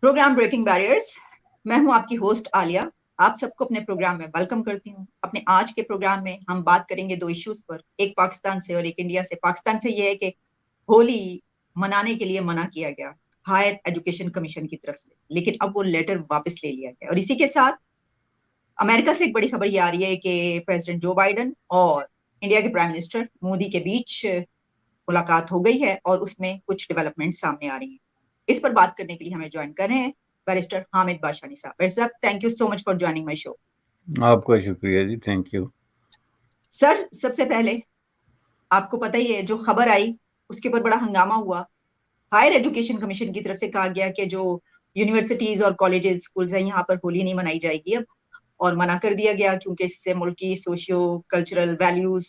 Programme breaking barriers, میں ہوں آپ کی ہوسٹ عالیہ. آپ سب کو اپنے پروگرام میں ویلکم کرتی ہوں. اپنے آج کے پروگرام میں ہم بات کریں گے دو ایشوز پر، ایک پاکستان سے اور ایک انڈیا سے. پاکستان سے یہ ہے کہ ہولی منانے کے لیے منع کیا گیا ہائر ایجوکیشن کمیشن کی طرف سے، لیکن اب وہ لیٹر واپس لے لیا گیا. اور اسی کے ساتھ امریکہ سے ایک بڑی خبر یہ آ رہی ہے کہ پریزیڈنٹ جو بائیڈن اور انڈیا کے پرائم منسٹر مودی کے بیچ ملاقات ہو گئی ہے اور اس میں کچھ ڈیولپمنٹ سامنے آ رہی ہیں. اس پر بات کرنے کے لیے ہمیں جوائن کر رہے ہیں بیرسٹر حامد باشانی صاحب. بیرسٹر صاحب، thank you so much for joining my show. آپ کا شکریہ جی، تھینک یو. سر، سب سے پہلے آپ کو پتہ ہی ہے جو خبر آئی اس کے اوپر بڑا ہنگامہ ہوا. ہائر ایجوکیشن کمیشن کی طرف سے کہا گیا کہ جو یونیورسٹیز اور کالجز اسکولز ہیں یہاں پر ہولی نہیں منائی جائے گی اب، اور منع کر دیا گیا کیونکہ اس سے ملک کی سوشیو کلچرل ویلیوز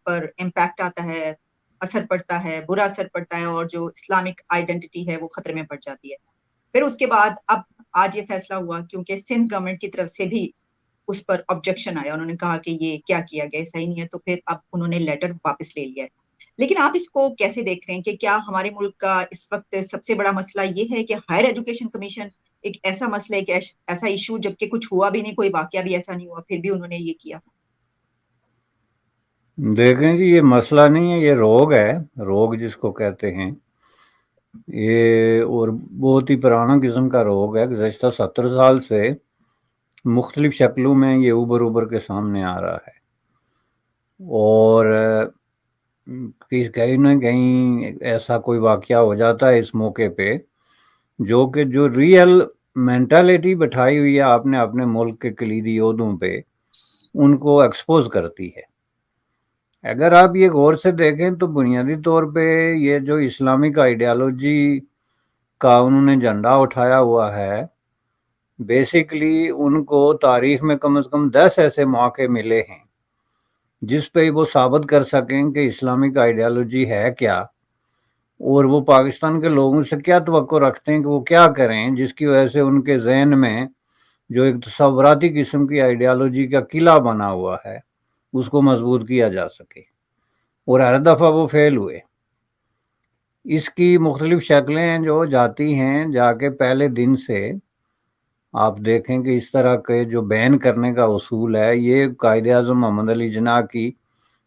پر امپیکٹ آتا ہے، اثر پڑتا ہے، برا اثر پڑتا ہے، اور جو اسلامک آئیڈینٹی ہے وہ خطرے میں پڑ جاتی ہے. پھر اس کے بعد اب آج یہ فیصلہ ہوا کیونکہ سندھ گورنمنٹ کی طرف سے بھی اس پر آبجیکشن آیا. انہوں نے کہا کہ یہ کیا کیا گیا، صحیح نہیں ہے. تو پھر اب انہوں نے لیٹر واپس لے لیا ہے. لیکن آپ اس کو کیسے دیکھ رہے ہیں کہ کیا ہمارے ملک کا اس وقت سب سے بڑا مسئلہ یہ ہے کہ ہائر ایجوکیشن کمیشن ایک ایسا مسئلہ ہے کہ ایسا ایشو جبکہ کچھ ہوا بھی نہیں، کوئی واقعہ بھی ایسا نہیں ہوا، پھر بھی انہوں نے یہ کیا؟ دیکھیں جی، یہ مسئلہ نہیں ہے، یہ روگ ہے. روگ جس کو کہتے ہیں یہ، اور بہت ہی پرانا قسم کا روگ ہے. گزشتہ 70 سال سے مختلف شکلوں میں یہ ابھر ابھر کے سامنے آ رہا ہے، اور کہیں نہ کہیں ایسا کوئی واقعہ ہو جاتا ہے اس موقع پہ جو ریئل مینٹالٹی بٹھائی ہوئی ہے آپ نے اپنے ملک کے کلیدی عہدوں پہ، ان کو ایکسپوز کرتی ہے. اگر آپ یہ غور سے دیکھیں تو بنیادی طور پہ یہ جو اسلامک آئیڈیالوجی کا انہوں نے جھنڈا اٹھایا ہوا ہے، بیسیکلی ان کو تاریخ میں کم از کم 10 ایسے مواقع ملے ہیں جس پہ وہ ثابت کر سکیں کہ اسلامک آئیڈیالوجی ہے کیا، اور وہ پاکستان کے لوگوں سے کیا توقع رکھتے ہیں کہ وہ کیا کریں جس کی وجہ سے ان کے ذہن میں جو ایک تصوراتی قسم کی آئیڈیالوجی کا قلعہ بنا ہوا ہے اس کو مضبوط کیا جا سکے. اور ہر دفعہ وہ فیل ہوئے. اس کی مختلف شکلیں جو جاتی ہیں، جا کے پہلے دن سے آپ دیکھیں کہ اس طرح کے جو بین کرنے کا اصول ہے یہ قائد اعظم محمد علی جناح کی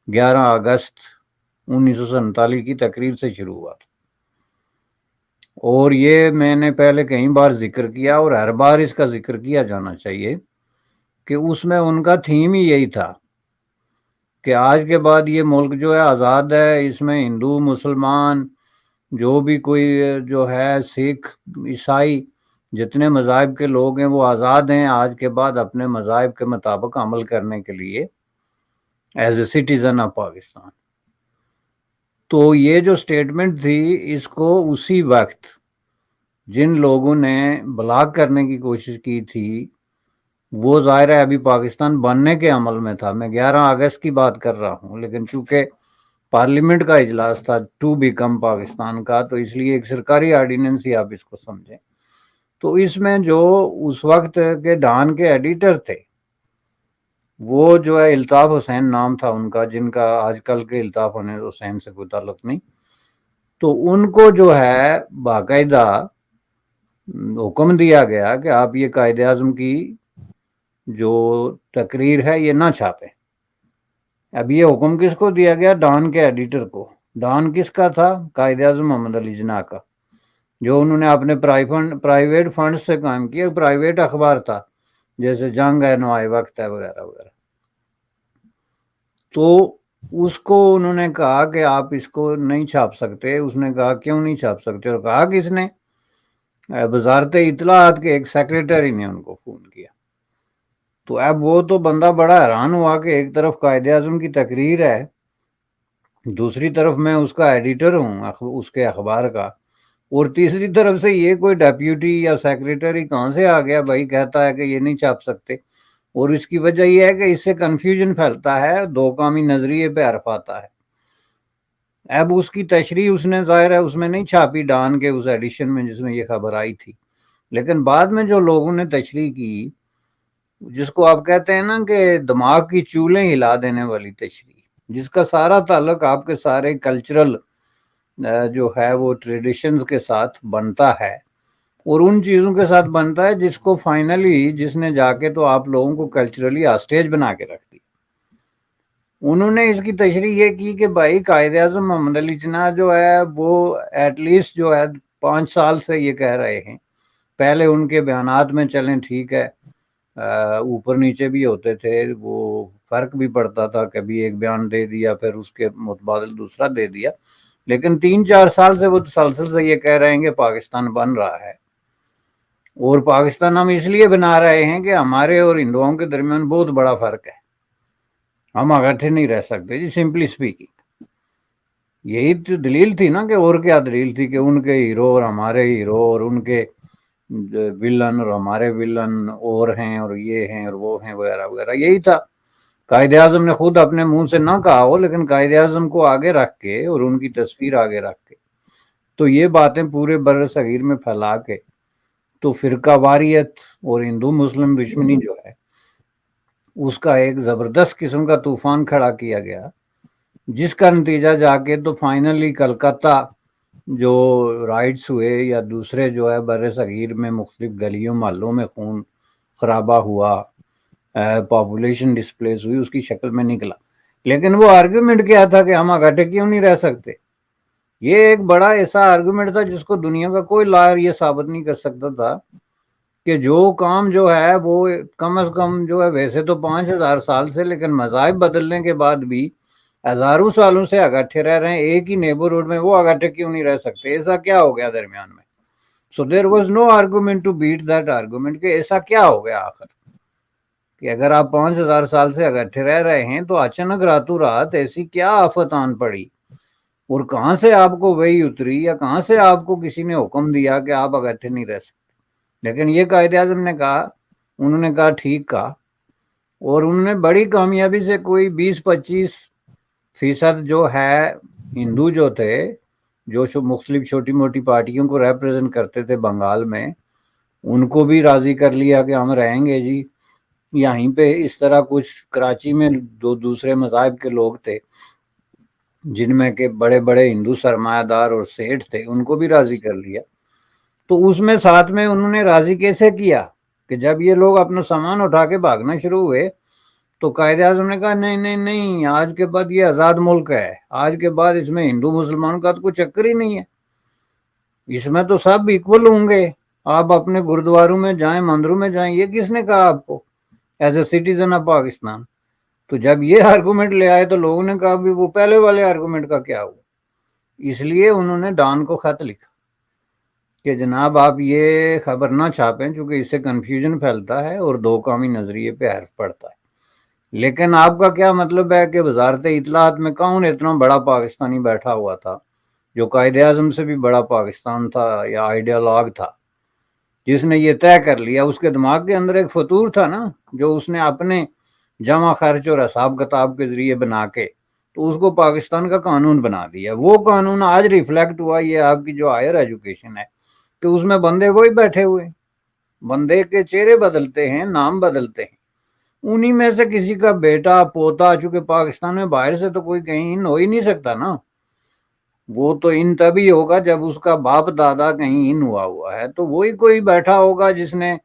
11 اگست 1947 کی تقریر سے شروع ہوا تھا. اور یہ میں نے پہلے کئی بار ذکر کیا اور ہر بار اس کا ذکر کیا جانا چاہیے کہ اس میں ان کا تھیم ہی یہی تھا کہ آج کے بعد یہ ملک جو ہے آزاد ہے، اس میں ہندو مسلمان جو بھی کوئی جو ہے سکھ عیسائی جتنے مذاہب کے لوگ ہیں وہ آزاد ہیں آج کے بعد اپنے مذاہب کے مطابق عمل کرنے کے لیے as a citizen of Pakistan. تو یہ جو سٹیٹمنٹ تھی اس کو اسی وقت جن لوگوں نے بلاک کرنے کی کوشش کی تھی وہ ظاہر ہے ابھی پاکستان بننے کے عمل میں تھا. میں 11 اگست کی بات کر رہا ہوں، لیکن چونکہ پارلیمنٹ کا اجلاس تھا ٹو بیکم پاکستان کا، تو اس لیے ایک سرکاری آرڈیننس ہی آپ اس کو سمجھیں. تو اس میں جو اس وقت کے ڈان کے ایڈیٹر تھے وہ جو ہے الطاف حسین نام تھا ان کا، جن کا آج کل کے الطاف حسین سے کوئی تعلق نہیں. تو ان کو جو ہے باقاعدہ حکم دیا گیا کہ آپ یہ قائد اعظم کی جو تقریر ہے یہ نہ چھاپیں. اب یہ حکم کس کو دیا گیا؟ ڈان کے ایڈیٹر کو. ڈان کس کا تھا؟ قائد اعظم محمد علی جناح کا، جو انہوں نے اپنے پرائیویٹ فنڈ سے قائم کیا. پرائیویٹ اخبار تھا جیسے جنگ ہے، نوائے وقت ہے، وغیرہ وغیرہ. تو اس کو انہوں نے کہا کہ آپ اس کو نہیں چھاپ سکتے. اس نے کہا کیوں نہیں چھاپ سکتے؟ اور کہا کس نے؟ وزارت اطلاعات کے ایک سیکریٹری نے ان کو فون کیا. تو اب وہ تو بندہ بڑا حیران ہوا کہ ایک طرف قائد اعظم کی تقریر ہے، دوسری طرف میں اس کا ایڈیٹر ہوں اس کے اخبار کا، اور تیسری طرف سے یہ کوئی ڈیپیوٹی یا سیکریٹری کہاں سے آ گیا بھائی کہتا ہے کہ یہ نہیں چھاپ سکتے. اور اس کی وجہ یہ ہے کہ اس سے کنفیوژن پھیلتا ہے، دو قومی نظریے پہ حرف آتا ہے. اب اس کی تشریح اس نے ظاہر ہے اس میں نہیں چھاپی ڈان کے اس ایڈیشن میں جس میں یہ خبر آئی تھی، لیکن بعد میں جو لوگوں نے تشریح کی، جس کو آپ کہتے ہیں نا کہ دماغ کی چولیں ہلا دینے والی تشریح، جس کا سارا تعلق آپ کے سارے کلچرل جو ہے وہ ٹریڈیشنز کے ساتھ بنتا ہے، اور ان چیزوں کے ساتھ بنتا ہے جس کو فائنلی جس نے جا کے تو آپ لوگوں کو کلچرلی ہاسٹیج بنا کے رکھ دی. انہوں نے اس کی تشریح یہ کی کہ بھائی قائد اعظم محمد علی جناح جو ہے وہ ایٹ لیسٹ جو ہے 5 سال سے یہ کہہ رہے ہیں. پہلے ان کے بیانات میں چلیں ٹھیک ہے اوپر نیچے بھی ہوتے تھے, وہ فرق بھی پڑتا تھا, کبھی ایک بیان دے دیا پھر اس کے متبادل دوسرا دے دیا, لیکن 3-4 سال سے وہ تسلسل سے یہ کہہ رہے ہیں کہ پاکستان بن رہا ہے. اور پاکستان ہم اس لیے بنا رہے ہیں کہ ہمارے اور ہندوؤں کے درمیان بہت بڑا فرق ہے, ہم اکٹھے نہیں رہ سکتے جی, سمپلی اسپیکنگ. یہی تو دلیل تھی نا, کہ اور کیا دلیل تھی کہ ان کے ہیرو اور ہمارے ہیرو, اور ان کے ولن اور ہمارے ولن اور ہیں, اور یہ ہیں اور وہ ہیں وغیرہ وغیرہ. یہی تھا. قائد اعظم نے خود اپنے منہ سے نہ کہا ہو, لیکن قائد اعظم کو آگے رکھ کے اور ان کی تصویر آگے رکھ کے تو یہ باتیں پورے بر صغیر میں پھیلا کے تو فرقہ واریت اور ہندو مسلم دشمنی جو ہے اس کا ایک زبردست قسم کا طوفان کھڑا کیا گیا, جس کا نتیجہ جا کے تو فائنلی کلکتہ جو رائٹس ہوئے یا دوسرے جو ہے بر صغیر میں مختلف گلیوں محلوں میں خون خرابہ ہوا, پاپولیشن ڈسپلیس ہوئی, اس کی شکل میں نکلا. لیکن وہ آرگیومنٹ کیا تھا کہ ہم اکٹھے کیوں نہیں رہ سکتے. یہ ایک بڑا ایسا آرگومنٹ تھا جس کو دنیا کا کوئی لائر یہ ثابت نہیں کر سکتا تھا کہ جو کام جو ہے وہ کم از کم جو ہے ویسے تو 5000 سال سے, لیکن مذاہب بدلنے کے بعد بھی ہزاروں سالوں سے اکٹھے رہ رہے ہیں ایک ہی نیبرہڈ میں, وہ اکٹھے کیوں نہیں رہ سکتے. ایسا کیا ہو گیا درمیان میں؟ So there was no argument to beat that argument کہ ایسا کیا ہو گیا آخر کہ اگر آپ 5000 سال سے اکٹھے رہ رہے ہیں تو اچانک راتوں رات ایسی کیا آفت آن پڑی, اور کہاں سے آپ کو وہی اتری, یا کہاں سے آپ کو کسی نے حکم دیا کہ آپ اکٹھے نہیں رہ سکتے. لیکن یہ قائد اعظم نے کہا, انہوں نے کہا ٹھیک کہا, اور انہوں نے بڑی کامیابی سے کوئی 20-25% جو ہے ہندو جو تھے, جو مختلف چھوٹی موٹی پارٹیوں کو ریپرزینٹ کرتے تھے بنگال میں, ان کو بھی راضی کر لیا کہ ہم رہیں گے جی یہیں پہ. اس طرح کچھ کراچی میں دوسرے مذاہب کے لوگ تھے جن میں کہ بڑے بڑے ہندو سرمایہ دار اور سیٹھ تھے, ان کو بھی راضی کر لیا. تو اس میں ساتھ میں انہوں نے راضی کیسے کیا کہ جب یہ لوگ اپنا سامان اٹھا کے بھاگنا شروع ہوئے تو قائد اعظم نے کہا نہیں نہیں نہیں, آج کے بعد یہ آزاد ملک ہے, آج کے بعد اس میں ہندو مسلمان کا تو کوئی چکر ہی نہیں ہے, اس میں تو سب ایکول ہوں گے, آپ اپنے گردواروں میں جائیں, مندروں میں جائیں. یہ کس نے کہا آپ کو as a citizen of Pakistan? تو جب یہ آرگومنٹ لے آئے تو لوگوں نے کہا بھی وہ پہلے والے آرگومنٹ کا کیا ہوا. اس لیے انہوں نے ڈان کو خط لکھا کہ جناب آپ یہ خبر نہ چھاپیں چونکہ اس سے کنفیوژن پھیلتا ہے اور دو قومی نظریے پہ حرف پڑتا ہے. لیکن آپ کا کیا مطلب ہے کہ وزارت اطلاعات میں کون اتنا بڑا پاکستانی بیٹھا ہوا تھا جو قائد اعظم سے بھی بڑا پاکستان تھا یا آئیڈیالوگ تھا, جس نے یہ طے کر لیا. اس کے دماغ کے اندر ایک فطور تھا نا, جو اس نے اپنے جمع خرچ اور حساب کتاب کے ذریعے بنا کے تو اس کو پاکستان کا قانون بنا دیا. وہ قانون آج ریفلیکٹ ہوا, یہ آپ کی جو ہائر ایجوکیشن ہے کہ اس میں بندے وہی بیٹھے ہوئے, بندے کے چہرے بدلتے ہیں, نام بدلتے ہیں, انہی میں سے کسی کا بیٹا پوتا, چونکہ پاکستان میں باہر سے تو کوئی کہیں ان ہو ہی نہیں سکتا نا, وہ تو ان تبھی ہوگا جب اس کا باپ دادا کہیں ان ہوا ہے, تو وہی کوئی بیٹھا ہوگا جس نے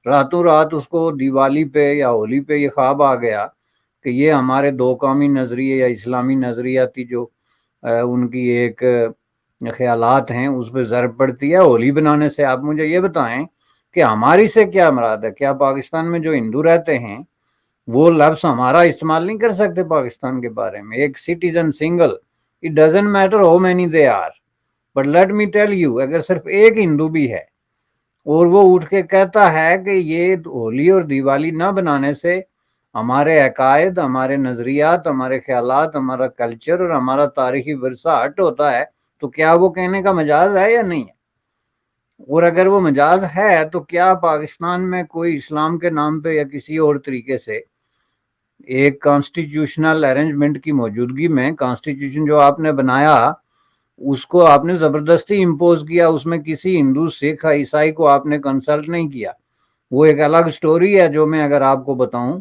راتوں رات اس کو دیوالی پہ یا ہولی پہ یہ خواب آ گیا کہ یہ ہمارے دو قومی نظریے یا اسلامی نظریاتی جو ان کی ایک خیالات ہیں اس پہ ضرب پڑتی ہے ہولی بنانے سے. آپ مجھے یہ بتائیں کہ ہماری سے کیا مراد ہے؟ کیا پاکستان میں جو ہندو رہتے ہیں وہ لفظ ہمارا استعمال نہیں کر سکتے پاکستان کے بارے میں؟ ایک citizen single, it doesn't matter how many they are, but let me tell you, اگر صرف ایک ہندو بھی ہے اور وہ اٹھ کے کہتا ہے کہ یہ ہولی اور دیوالی نہ بنانے سے ہمارے عقائد, ہمارے نظریات, ہمارے خیالات, ہمارا کلچر اور ہمارا تاریخی ورثہ ہٹ ہوتا ہے, تو کیا وہ کہنے کا مجاز ہے یا نہیں ہے؟ اور اگر وہ مجاز ہے تو کیا پاکستان میں کوئی اسلام کے نام پہ یا کسی اور طریقے سے ایک کانسٹیٹیوشنل ارینجمنٹ کی موجودگی میں, کانسٹیٹیوشن جو آپ نے بنایا اس کو آپ نے زبردستی امپوز کیا, اس میں کسی ہندو سکھ عیسائی کو آپ نے کنسلٹ نہیں کیا. وہ ایک الگ سٹوری ہے جو میں اگر آپ کو بتاؤں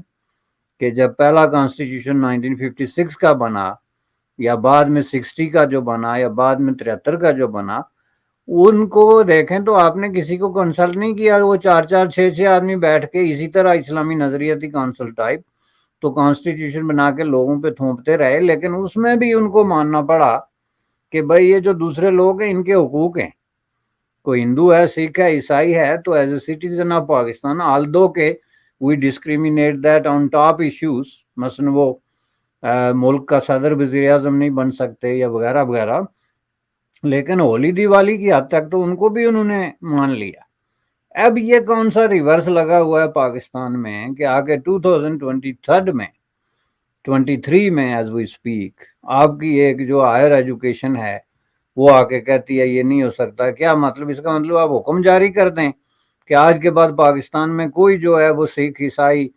کہ جب پہلا کانسٹیٹیوشن 1956 کا بنا یا بعد میں 60 کا جو بنا یا بعد میں 73 کا جو بنا, ان کو دیکھیں تو آپ نے کسی کو کنسلٹ نہیں کیا، وہ 4-4 6-6 آدمی بیٹھ کے اسی طرح اسلامی نظریاتی کونسل ٹائپ تو کانسٹیٹیوشن بنا کے لوگوں پہ تھوپتے رہے، لیکن اس میں بھی ان کو ماننا پڑا کہ بھائی یہ جو دوسرے لوگ ہیں ان کے حقوق ہیں، کوئی ہندو ہے، سکھ ہے، عیسائی ہے، تو as a citizen of Pakistan although کہ we discriminate that on top issues, مثلا وہ ملک کا صدر وزیر اعظم نہیں بن سکتے یا وغیرہ وغیرہ، لیکن ہولی دیوالی کی حد تک تو ان کو بھی انہوں نے مان لیا۔ اب یہ کون سا ریورس لگا ہوا ہے پاکستان میں کہ آگے 2023 میں 23 میں ایز وی اسپیک آپ کی ایک جو ہائر ایجوکیشن ہے وہ آ کے کہتی ہے یہ نہیں ہو سکتا۔ کیا مطلب؟ اس کا مطلب آپ حکم جاری کر دیں کہ آج کے بعد پاکستان میں کوئی جو ہے وہ سکھ، عیسائی،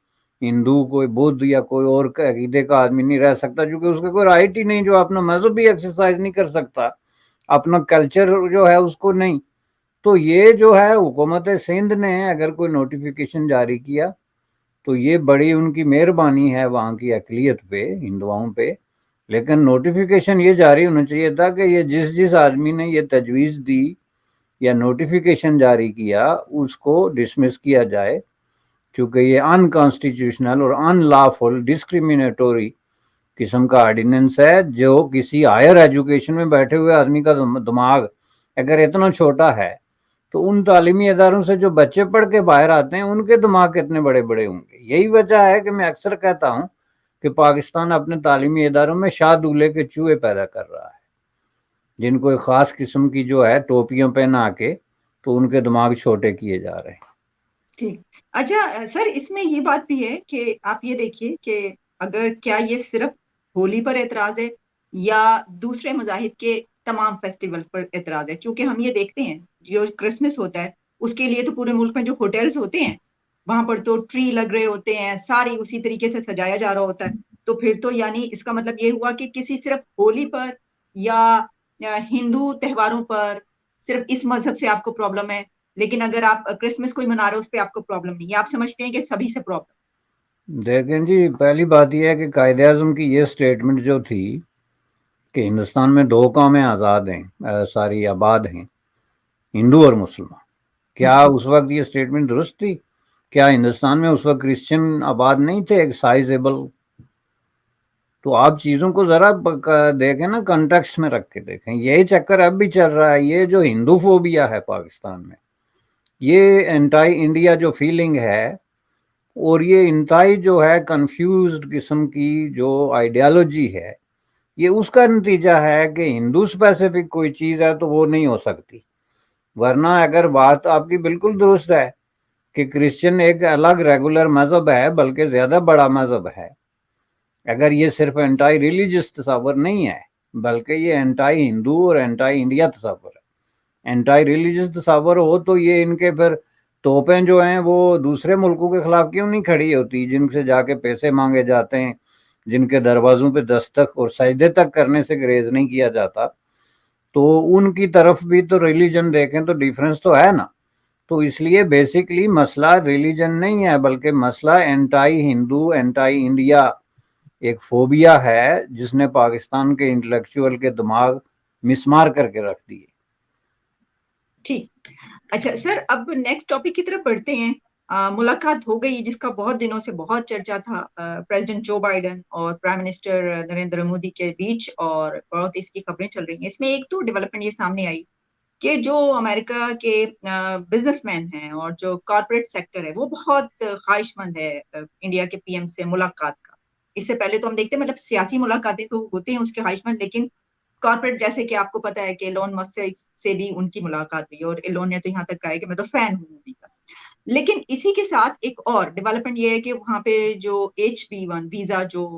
ہندو، کوئی بدھ یا کوئی اور عقیدے کا آدمی نہیں رہ سکتا، کیونکہ اس کا کوئی رائٹ ہی نہیں، جو اپنا مذہب بھی ایکسرسائز نہیں کر سکتا، اپنا کلچر جو ہے اس کو نہیں۔ تو یہ جو ہے حکومت سندھ نے اگر کوئی نوٹیفیکیشن جاری کیا تو یہ بڑی ان کی مہربانی ہے وہاں کی اقلیت پہ، ہندوؤں پہ، لیکن نوٹیفیکیشن یہ جاری ہونا چاہیے تھا کہ یہ جس آدمی نے یہ تجویز دی یا نوٹیفیکیشن جاری کیا اس کو ڈسمس کیا جائے، کیونکہ یہ انکانسٹیٹیوشنل اور ان لافل ڈسکریمنیٹوری قسم کا آرڈیننس ہے، جو کسی ہائر ایجوکیشن میں بیٹھے ہوئے آدمی کا دماغ اگر اتنا چھوٹا ہے تو ان تعلیمی اداروں سے جو بچے پڑھ کے باہر آتے ہیں ان کے دماغ کتنے بڑے بڑے ہوں گے۔ یہی وجہ ہے کہ میں اکثر کہتا ہوں کہ پاکستان اپنے تعلیمی اداروں میں شاہ دولے کے چوہے پیدا کر رہا ہے، جن کو ایک خاص قسم کی جو ہے ٹوپیوں پہنا کے تو ان کے دماغ چھوٹے کیے جا رہے ہیں۔ ٹھیک، اچھا سر، اس میں یہ بات بھی ہے کہ آپ یہ دیکھیے کہ اگر کیا یہ صرف ہولی پر اعتراض ہے یا دوسرے مذاہب کے تمام فیسٹیول پر اعتراض ہے؟ کیونکہ ہم یہ دیکھتے ہیں جو کرسمس ہوتا ہے اس کے لیے تو پورے ملک میں جو ہوٹلز ہوتے ہیں وہاں پر تو ٹری لگ رہے ہوتے ہیں، ساری اسی طریقے سے سجایا جا رہا ہوتا ہے، تو پھر تو یعنی اس کا مطلب یہ ہوا کہ کسی صرف ہولی پر یا ہندو تہواروں پر صرف اس مذہب سے آپ کو پرابلم ہے، لیکن اگر آپ کرسمس کوئی منا رہے ہو اس پہ آپ کو پرابلم نہیں ہے، آپ سمجھتے ہیں کہ سبھی سے پرابلم؟ دیکھیں جی، پہلی بات یہ ہے کہ قائد اعظم کی یہ سٹیٹمنٹ جو تھی کہ ہندوستان میں 2 قومیں آزاد ہیں، ساری آباد ہیں، ہندو اور مسلمان، کیا اس وقت یہ سٹیٹمنٹ درست تھی؟ کیا ہندوستان میں اس وقت کرسچن آباد نہیں تھے ایک سائزیبل؟ تو آپ چیزوں کو ذرا دیکھیں نا، کنٹیکسٹ میں رکھ کے دیکھیں۔ یہی چکر اب بھی چل رہا ہے، یہ جو ہندو فوبیا ہے پاکستان میں، یہ انٹائی انڈیا جو فیلنگ ہے، اور یہ انتہائی جو ہے کنفیوزڈ قسم کی جو آئیڈیالوجی ہے، یہ اس کا نتیجہ ہے کہ ہندو اسپیسیفک کوئی چیز ہے تو وہ نہیں ہو سکتی، ورنہ اگر بات آپ کی بالکل درست ہے کہ کرسچن ایک الگ ریگولر مذہب ہے، بلکہ زیادہ بڑا مذہب ہے، اگر یہ صرف انٹائی ریلیجس تصور نہیں ہے بلکہ یہ انٹائی ہندو اور انٹائی انڈیا تصور ہے۔ انٹائی ریلیجس تصور ہو تو یہ ان کے پھر توپیں جو ہیں وہ دوسرے ملکوں کے خلاف کیوں نہیں کھڑی ہوتی، جن سے جا کے پیسے مانگے جاتے ہیں، جن کے دروازوں پہ دستک اور سجدے تک کرنے سے گریز نہیں کیا جاتا، تو ان کی طرف بھی تو ریلیجن دیکھیں تو ڈیفرنس تو ہے نا۔ تو اس لیے بیسیکلی مسئلہ ریلیجن نہیں ہے، بلکہ مسئلہ انٹائی ہندو، انٹائی انڈیا ایک فوبیا ہے جس نے پاکستان کے انٹلیکچوئل کے دماغ مسمار کر کے رکھ دیے۔ ٹھیک، اچھا سر، اب نیکسٹ ٹاپک کی طرف بڑھتے ہیں۔ ملاقات ہو گئی جس کا بہت دنوں سے بہت چرچا تھا پریزیڈنٹ جو بائیڈن اور پرائم منسٹر نریندر مودی کے بیچ، اور بہت اس کی خبریں چل رہی ہیں۔ اس میں ایک تو ڈیولپمنٹ یہ سامنے آئی کہ جو امریکہ کے بزنس مین ہیں اور جو کارپوریٹ سیکٹر ہے وہ بہت خواہش مند ہے انڈیا کے پی ایم سے ملاقات کا۔ اس سے پہلے تو ہم دیکھتے ہیں مطلب سیاسی ملاقاتیں تو ہوتی ہیں اس کے خواہش مند، لیکن کارپوریٹ جیسے کہ آپ کو پتا ہے کہ ایلون مسک سے بھی ان کی ملاقات ہوئی، اور ایلون نے تو یہاں تک کہا ہے کہ میں تو فین ہوں مودی کا۔ لیکن اسی کے ساتھ ایک اور ڈیولپمنٹ یہ ہے کہ وہاں پہ جو H-1B ویزا، جو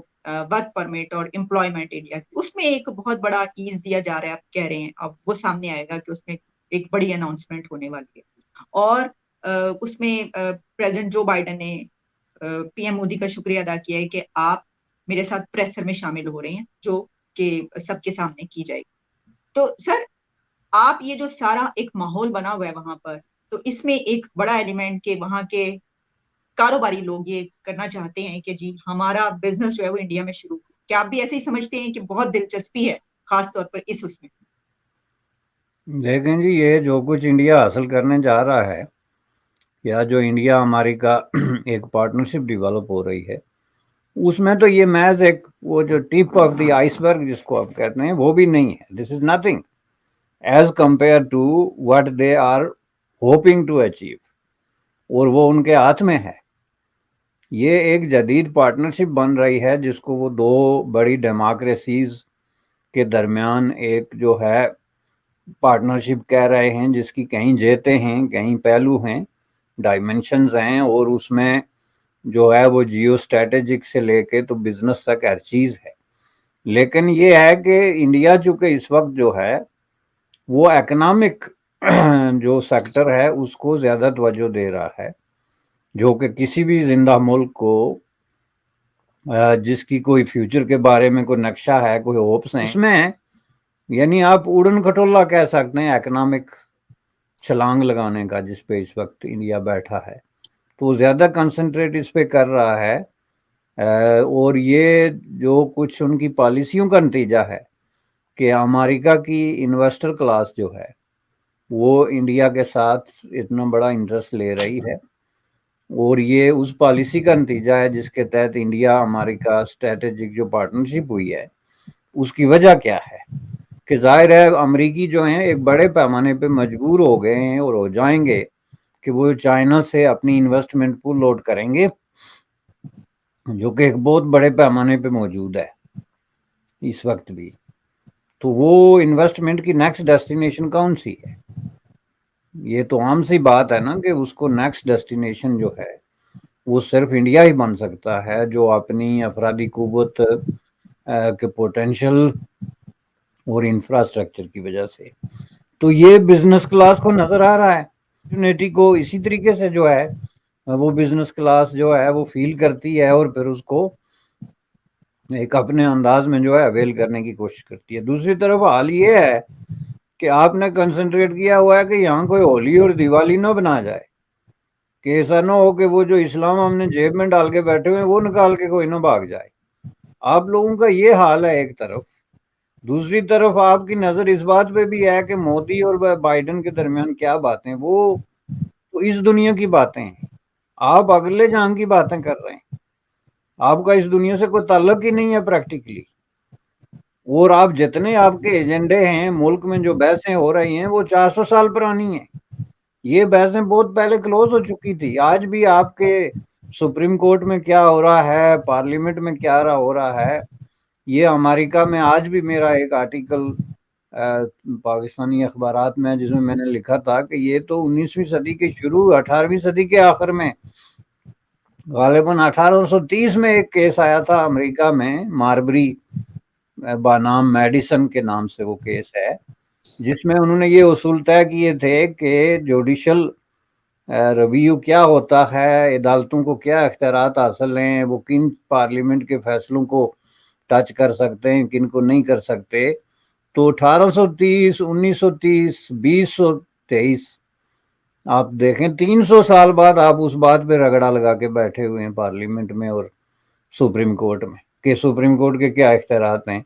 ورک پرمٹ اور امپلائمنٹ انڈیا کی، اس میں ایک بہت بڑا ایز دیا جا رہا ہے، آپ کہہ رہے ہیں اب وہ سامنے آئے گا کہ اس میں ایک بڑی اناؤنسمنٹ ہونے والی ہے، اور اس میں پریزیڈنٹ جو بائیڈن نے پی ایم مودی کا شکریہ ادا کیا ہے کہ آپ میرے ساتھ پریسر میں شامل ہو رہے ہیں جو کہ سب کے سامنے کی جائے گی۔ تو سر، آپ یہ جو سارا ایک ماحول بنا ہوا ہے وہاں پر، تو اس میں ایک بڑا ایلیمنٹ کہ وہاں کے کاروباری لوگ یہ کرنا چاہتے ہیں کہ جی ہمارا بزنس جو ہے وہ انڈیا میں شروع ہو۔ کیا آپ بھی ایسے ہی سمجھتے ہیں کہ بہت دلچسپی ہے خاص طور پر اس میں؟ دیکھیں جی، یہ جو کچھ انڈیا حاصل کرنے جا رہا ہے، یا جو انڈیا امریکہ ایک پارٹنرشپ ڈیولپ ہو رہی ہے، اس میں تو یہ محض ایک وہ جو ٹپ آف دی آئس برگ جس کو آپ کہتے ہیں وہ بھی نہیں ہے. This is nothing as compare to what they are hoping to achieve, اور وہ ان کے ہاتھ میں ہے. یہ ایک جدید پارٹنرشپ بن رہی ہے جس کو وہ دو بڑی ڈیموکریسیز کے درمیان ایک جو ہے پارٹنرشپ کہہ رہے ہیں، جس کی کہیں جیتے ہیں، کہیں پہلو ہیں، ڈائمنشنز ہیں، اور اس میں جو ہے وہ جیو اسٹریٹجک سے لے کے تو بزنس تک ہر چیز ہے. لیکن یہ ہے کہ انڈیا چونکہ اس وقت جو ہے وہ اکنامک جو سیکٹر ہے اس کو زیادہ توجہ دے رہا ہے، جو کہ کسی بھی زندہ ملک کو جس کی کوئی فیوچر کے بارے میں کوئی نقشہ ہے، کوئی ہوپس ہیں، اس میں یعنی آپ اڑن کھٹولہ کہہ سکتے ہیں اکنامک چھلانگ لگانے کا، جس پہ اس وقت انڈیا بیٹھا ہے. تو زیادہ کنسنٹریٹ اس پہ کر رہا ہے، اور یہ جو کچھ ان کی پالیسیوں کا نتیجہ ہے کہ امریکہ کی انویسٹر کلاس جو ہے وہ انڈیا کے ساتھ اتنا بڑا انٹرسٹ لے رہی ہے، اور یہ اس پالیسی کا نتیجہ ہے جس کے تحت انڈیا امریکہ اسٹریٹجک جو پارٹنرشپ ہوئی ہے. اس کی وجہ کیا ہے کہ ظاہر ہے امریکی جو ہیں ایک بڑے پیمانے پہ مجبور ہو گئے ہیں اور ہو جائیں گے کہ وہ چائنا سے اپنی انویسٹمنٹ پول لوڈ کریں گے، جو کہ ایک بہت بڑے پیمانے پہ موجود ہے اس وقت بھی. تو وہ انویسٹمنٹ کی نیکسٹ ڈیسٹینیشن کون سی ہے؟ یہ تو عام سی بات ہے نا کہ اس کو نیکسٹ ڈیسٹینیشن جو ہے وہ صرف انڈیا ہی بن سکتا ہے، جو اپنی افرادی قوت کے پوٹینشل اور انفراسٹرکچر کی وجہ سے. تو یہ بزنس کلاس کو نظر آ رہا ہے، یونٹی کو اسی طریقے سے جو ہے وہ بزنس کلاس جو ہے وہ فیل کرتی ہے اور پھر اس کو ایک اپنے انداز میں جو ہے اویل کرنے کی کوشش کرتی ہے. دوسری طرف حال یہ ہے کہ آپ نے کنسنٹریٹ کیا ہوا ہے کہ یہاں کوئی ہولی اور دیوالی نہ بنا جائے، کہ ایسا نہ ہو کہ وہ جو اسلام ہم نے جیب میں ڈال کے بیٹھے ہوئے وہ نکال کے کوئی نہ بھاگ جائے. آپ لوگوں کا یہ حال ہے ایک طرف. دوسری طرف آپ کی نظر اس بات پہ بھی ہے کہ مودی اور بائیڈن کے درمیان کیا باتیں، وہ تو اس دنیا کی باتیں ہیں، آپ اگلے جہاں کی باتیں کر رہے ہیں. آپ کا اس دنیا سے کوئی تعلق ہی نہیں ہے پریکٹیکلی، اور آپ جتنے آپ کے ایجنڈے ہیں ملک میں جو بحثیں ہو رہی ہیں وہ 400 سال پرانی ہیں. یہ بحثیں بہت پہلے کلوز ہو چکی تھی. آج بھی آپ کے سپریم کورٹ میں کیا ہو رہا ہے، پارلیمنٹ میں کیا ہو رہا ہے، یہ امریکہ میں آج بھی میرا ایک آرٹیکل پاکستانی اخبارات میں جس میں نے لکھا تھا کہ یہ تو 19ویں صدی کے شروع 18ویں صدی کے آخر میں غالباً 1830 میں ایک کیس آیا تھا امریکہ میں، ماربری بنام میڈیسن کے نام سے وہ کیس ہے، جس میں انہوں نے یہ اصول طے کیے تھے کہ جوڈیشل ریویو کیا ہوتا ہے، عدالتوں کو کیا اختیارات حاصل ہیں، وہ کن پارلیمنٹ کے فیصلوں کو ٹچ کر سکتے ہیں، کن کو نہیں کر سکتے. تو 1830، 1930، 2023 آپ دیکھیں 300 سال بعد آپ اس بات پہ رگڑا لگا کے بیٹھے ہوئے ہیں پارلیمنٹ میں اور سپریم کورٹ میں کہ سپریم کورٹ کے کیا اختیارات ہیں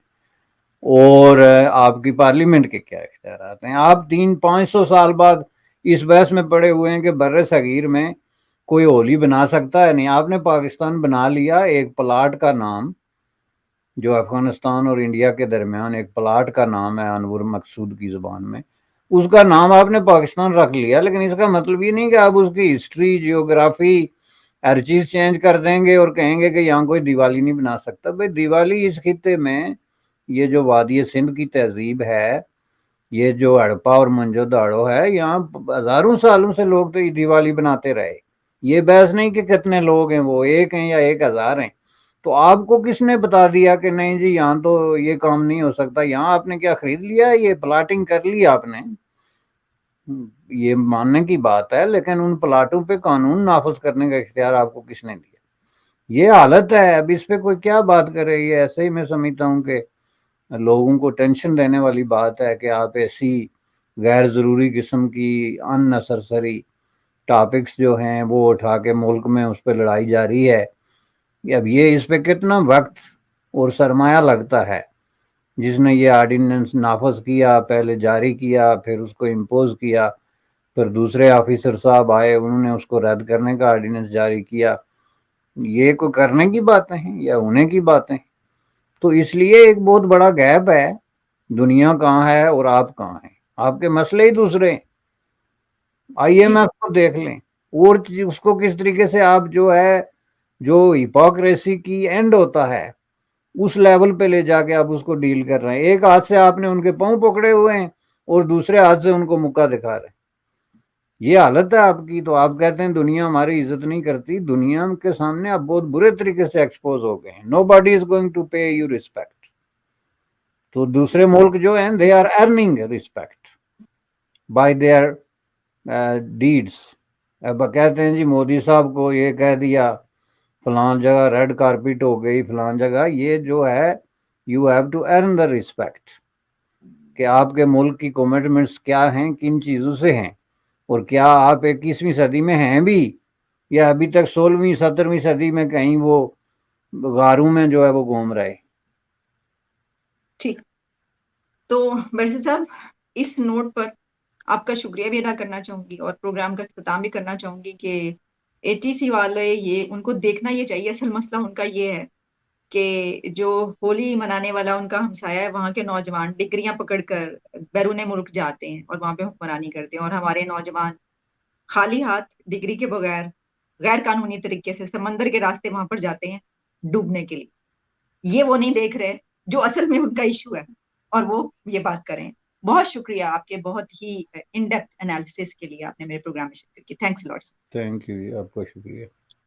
اور آپ کی پارلیمنٹ کے کیا اختیارات ہیں. آپ 300-500 سال بعد اس بحث میں پڑے ہوئے ہیں کہ بر صغیر میں کوئی ہولی بنا سکتا ہے نہیں. آپ نے پاکستان بنا لیا ایک پلاٹ کا نام، جو افغانستان اور انڈیا کے درمیان ایک پلاٹ کا نام ہے انور مقصود کی زبان میں، اس کا نام آپ نے پاکستان رکھ لیا. لیکن اس کا مطلب یہ نہیں کہ آپ اس کی ہسٹری، جیوگرافی، ہر چیز چینج کر دیں گے اور کہیں گے کہ یہاں کوئی دیوالی نہیں بنا سکتا. بھائی دیوالی اس خطے میں، یہ جو وادی سندھ کی تہذیب ہے، یہ جو ہڑپا اور منجو داڑو ہے، یہاں ہزاروں سالوں سے لوگ تو دیوالی بناتے رہے. یہ بحث نہیں کہ کتنے لوگ ہیں، وہ ایک ہیں یا 1000 ہیں. تو آپ کو کس نے بتا دیا کہ نہیں جی یہاں تو یہ کام نہیں ہو سکتا؟ یہاں آپ نے کیا خرید لیا؟ یہ پلاٹنگ کر لی آپ نے، یہ ماننے کی بات ہے، لیکن ان پلاٹوں پہ قانون نافذ کرنے کا اختیار آپ کو کس نے دیا؟ یہ حالت ہے. اب اس پہ کوئی کیا بات کرے؟ یہ ایسے ہی میں سمجھتا ہوں کہ لوگوں کو ٹینشن دینے والی بات ہے کہ آپ ایسی غیر ضروری قسم کی ان نیسیسری ٹاپکس جو ہیں وہ اٹھا کے ملک میں اس پہ لڑائی جاری ہے. اب یہ اس پہ کتنا وقت اور سرمایہ لگتا ہے جس نے یہ آرڈیننس نافذ کیا، پہلے جاری کیا، پھر اس کو امپوز کیا، پھر دوسرے آفیسر صاحب آئے، انہوں نے اس کو رد کرنے کا آرڈیننس جاری کیا. یہ کوئی کرنے کی باتیں ہیں یا ہونے کی باتیں؟ تو اس لیے ایک بہت بڑا گیپ ہے. دنیا کہاں ہے اور آپ کہاں ہیں؟ آپ کے مسئلے ہی دوسرے ہیں. آئی ایم ایف کو دیکھ لیں، اور اس کو کس طریقے سے آپ جو ہپوکریسی کی اینڈ ہوتا ہے اس لیول پہ لے جا کے آپ اس کو ڈیل کر رہے ہیں. ایک ہاتھ سے آپ نے ان کے پاؤں پکڑے ہوئے ہیں اور دوسرے ہاتھ سے ان کو مکہ دکھا رہے ہیں. یہ حالت ہے آپ کی. تو آپ کہتے ہیں دنیا ہماری عزت نہیں کرتی. دنیا کے سامنے آپ بہت برے طریقے سے ایکسپوز ہو گئے ہیں. Nobody is going to pay you respect. تو دوسرے ملک جو ہیں they are earning respect by their deeds. اب کہتے ہیں جی مودی صاحب کو یہ کہہ دیا، فلان جگہ ریڈ کارپیٹ ہو گئی، فلان جگہ. یہ جو ہے you have to earn the respect کہ آپ کے ملک کی کمٹمنٹس کیا ہیں، کن چیزوں سے ہیں، اور کیا آپ 21ویں صدی میں ہیں بھی، یا ابھی تک 16ویں 17ویں صدی میں کہیں وہ غاروں میں جو ہے وہ گھوم رہے. ٹھیک. تو مرسی صاحب اس نوٹ پر آپ کا شکریہ بھی ادا کرنا چاہوں گی اور پروگرام کا اختتام بھی کرنا چاہوں گی کہ اے ٹی سی والے ان کو دیکھنا یہ چاہیے. اصل مسئلہ ان کا یہ ہے کہ جو ہولی منانے والا ان کا ہمسایہ ہے، وہاں کے نوجوان ڈگریاں پکڑ کر بیرون ملک جاتے ہیں اور وہاں پہ حکمرانی کرتے ہیں، اور ہمارے نوجوان خالی ہاتھ ڈگری کے بغیر غیر قانونی طریقے سے سمندر کے راستے وہاں پر جاتے ہیں ڈوبنے کے لیے. یہ وہ نہیں دیکھ رہے جو اصل میں ان کا ایشو ہے، اور وہ یہ بات کریں. بہت شکریہ آپ کے بہت ہی ان ڈیپتھ انالیسس کے لیے. آپ نے میرے پروگرام میں شرکت کی. Thanks lot. تھینک یو جی، آپ کا شکریہ.